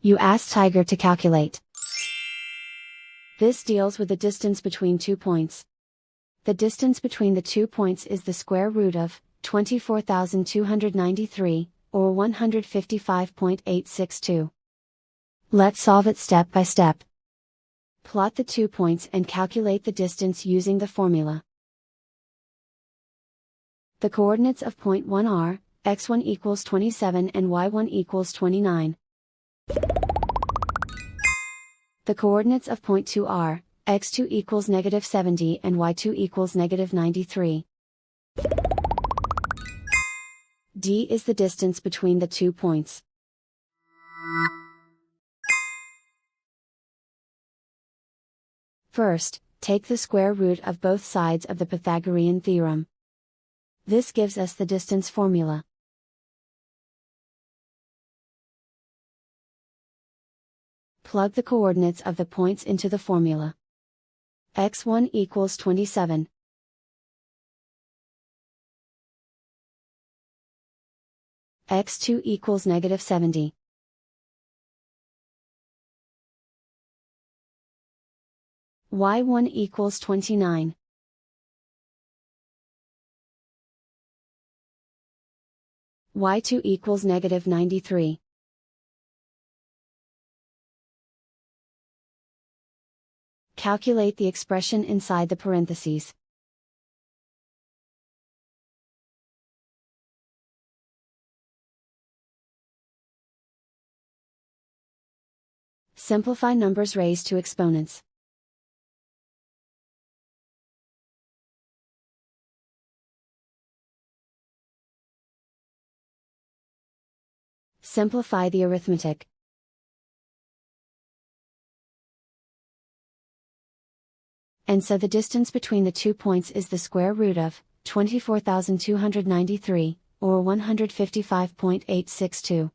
You ask Tiger to calculate. This deals with the distance between 2 points. The distance between the 2 points is the square root of 24,293, or 155.862. Let's solve it step by step. Plot the 2 points and calculate the distance using the formula. The coordinates of point 1 are, x1 equals 27 and y1 equals 29. The coordinates of point 2 are, x2 equals negative 70 and y2 equals negative 93. D is the distance between the 2 points. First, take the square root of both sides of the Pythagorean theorem. This gives us the distance formula. Plug the coordinates of the points into the formula. x1 equals 27. x2 equals negative 70. y1 equals 29. y2 equals negative 93. Calculate the expression inside the parentheses. Simplify numbers raised to exponents. Simplify the arithmetic. And so the distance between the 2 points is the square root of 24,293, or 155.862.